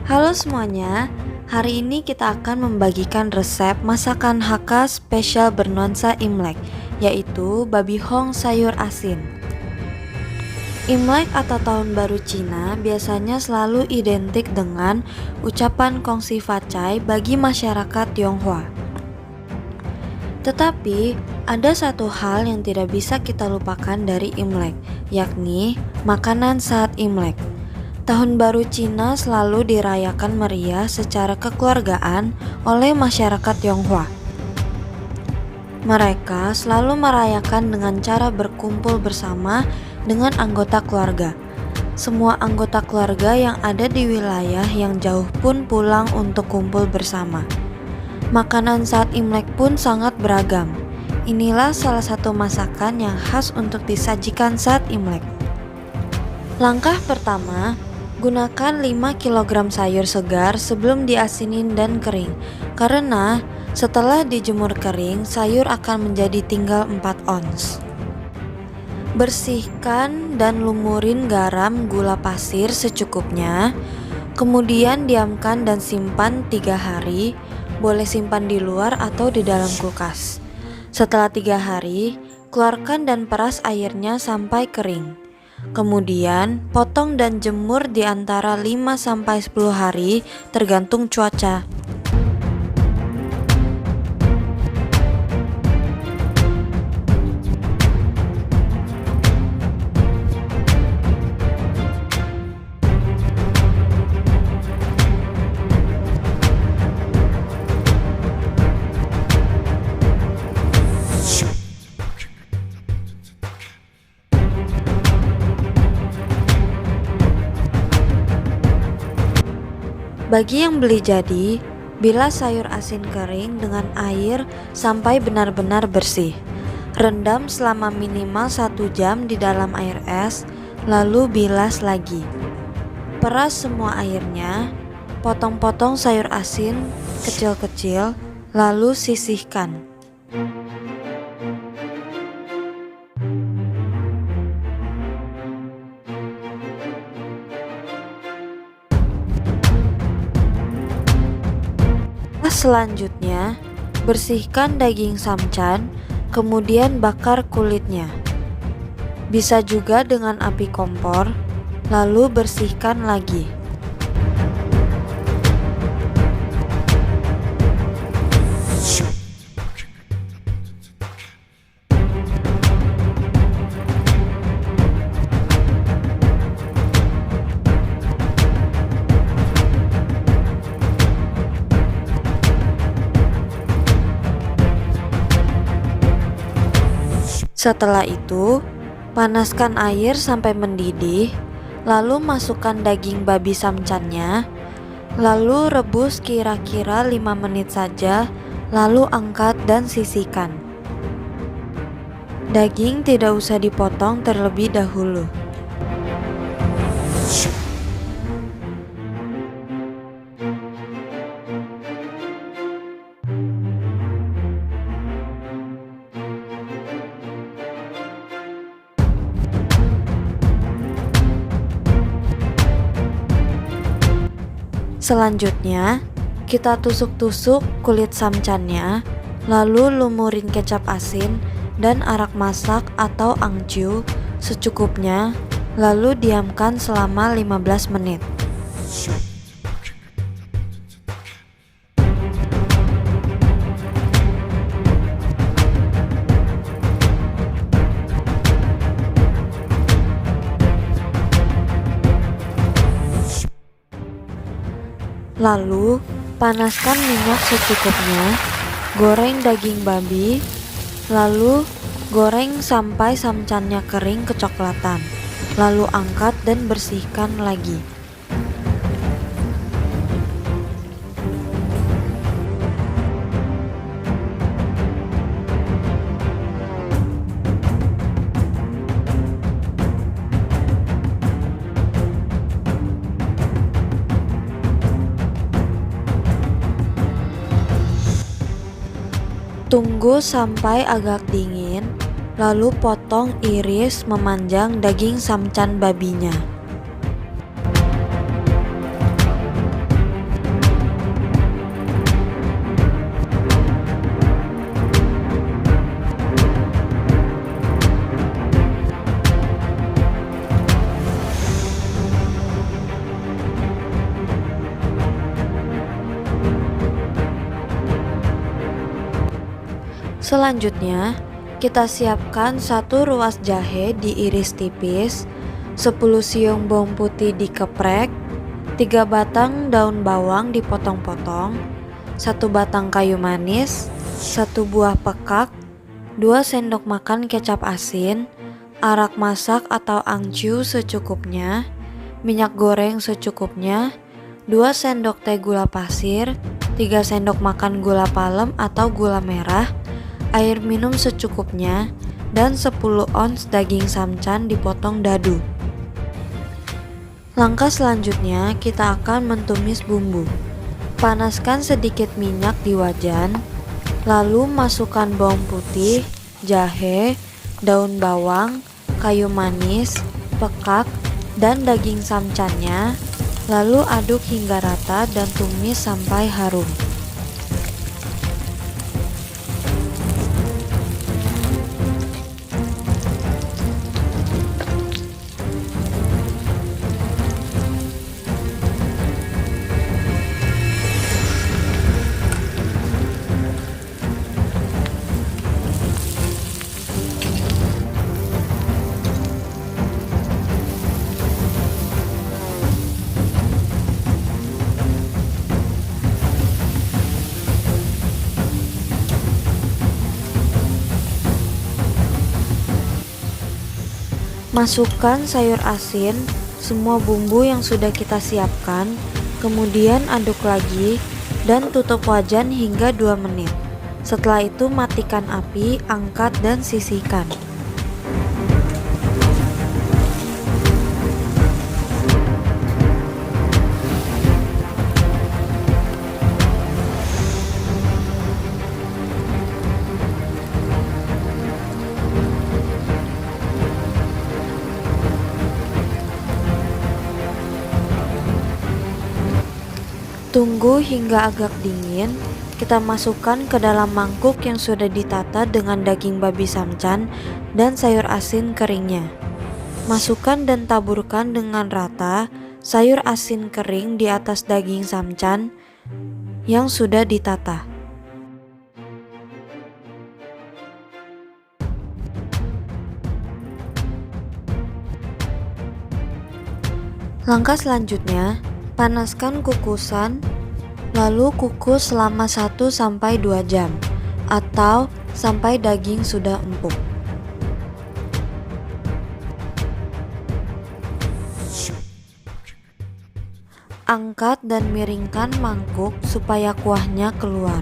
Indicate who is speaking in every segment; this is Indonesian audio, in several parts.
Speaker 1: Halo semuanya, hari ini kita akan membagikan resep masakan khas spesial bernuansa Imlek, yaitu babi hong sayur asin. Imlek atau Tahun Baru Cina biasanya selalu identik dengan ucapan Kongsi Facai bagi masyarakat Tionghoa. Tetapi, ada satu hal yang tidak bisa kita lupakan dari Imlek, yakni makanan saat Imlek. Tahun Baru Cina selalu dirayakan meriah secara kekeluargaan oleh masyarakat Tionghoa. Mereka selalu merayakan dengan cara berkumpul bersama dengan anggota keluarga. Semua anggota keluarga yang ada di wilayah yang jauh pun pulang untuk kumpul bersama. Makanan saat Imlek pun sangat beragam. Inilah salah satu masakan yang khas untuk disajikan saat Imlek. Langkah pertama, gunakan 5 kg sayur segar sebelum diasinin dan kering, karena setelah dijemur kering, sayur akan menjadi tinggal 4 ons. Bersihkan dan lumurin garam, gula pasir secukupnya, kemudian diamkan dan simpan 3 hari, boleh simpan di luar atau di dalam kulkas. Setelah 3 hari, keluarkan dan peras airnya sampai kering. Kemudian, potong dan jemur di antara 5-10 hari tergantung cuaca. Bagi yang beli jadi, bilas sayur asin kering dengan air sampai benar-benar bersih. Rendam selama minimal 1 jam di dalam air es, lalu bilas lagi. Peras semua airnya, potong-potong sayur asin kecil-kecil, lalu sisihkan. Selanjutnya, bersihkan daging samcan, kemudian bakar kulitnya. Bisa juga dengan api kompor, lalu bersihkan lagi. Setelah itu, panaskan air sampai mendidih, lalu masukkan daging babi samcannya, lalu rebus kira-kira 5 menit saja, lalu angkat dan sisihkan. Daging tidak usah dipotong terlebih dahulu. Selanjutnya, kita tusuk-tusuk kulit samcannya, lalu lumurin kecap asin dan arak masak atau angciu secukupnya, lalu diamkan selama 15 menit. Lalu, panaskan minyak secukupnya, goreng daging babi, lalu goreng sampai samcannya kering kecoklatan, lalu angkat dan bersihkan lagi. Tunggu sampai agak dingin, lalu potong iris memanjang daging samcan babinya. Selanjutnya, kita siapkan 1 ruas jahe diiris tipis, 10 siung bawang putih dikeprek, 3 batang daun bawang dipotong-potong, 1 batang kayu manis, 1 buah pekak, 2 sendok makan kecap asin, arak masak atau angcu secukupnya, minyak goreng secukupnya, 2 sendok teh gula pasir, 3 sendok makan gula palem atau gula merah, air minum secukupnya, dan 10 ons daging samcan dipotong dadu. Langkah selanjutnya, kita akan mentumis bumbu. Panaskan sedikit minyak di wajan, lalu masukkan bawang putih, jahe, daun bawang, kayu manis, pekak, dan daging samcannya, lalu aduk hingga rata dan tumis sampai harum. Masukkan sayur asin, semua bumbu yang sudah kita siapkan, kemudian aduk lagi dan tutup wajan hingga 2 menit. Setelah itu matikan api, angkat dan sisihkan. Tunggu hingga agak dingin, kita masukkan ke dalam mangkuk yang sudah ditata dengan daging babi samcan dan sayur asin keringnya. Masukkan dan taburkan dengan rata sayur asin kering di atas daging samcan yang sudah ditata. Langkah selanjutnya, panaskan kukusan, lalu kukus selama 1-2 jam atau sampai daging sudah empuk. Angkat dan miringkan mangkuk supaya kuahnya keluar.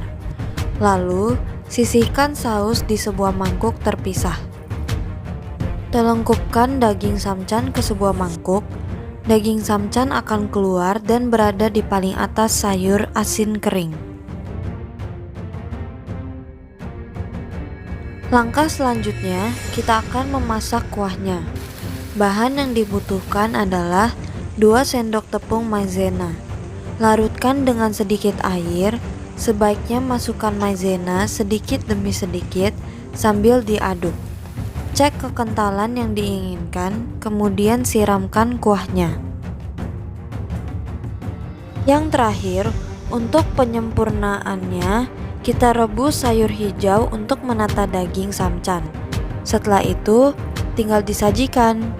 Speaker 1: Lalu, sisihkan saus di sebuah mangkuk terpisah. Telungkupkan daging samcan ke sebuah mangkuk. Daging samcan akan keluar dan berada di paling atas sayur asin kering. Langkah selanjutnya, kita akan memasak kuahnya. Bahan yang dibutuhkan adalah 2 sendok tepung maizena. Larutkan dengan sedikit air, sebaiknya masukkan maizena sedikit demi sedikit sambil diaduk. Cek kekentalan yang diinginkan, kemudian siramkan kuahnya. Yang terakhir, untuk penyempurnaannya, kita rebus sayur hijau untuk menata daging samcan. Setelah itu, tinggal disajikan.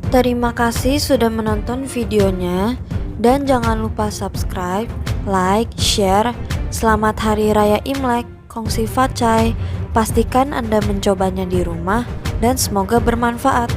Speaker 1: Terima kasih sudah menonton videonya dan jangan lupa subscribe, like, share. Selamat Hari Raya Imlek, Kongsi Facai. Pastikan Anda mencobanya di rumah dan semoga bermanfaat.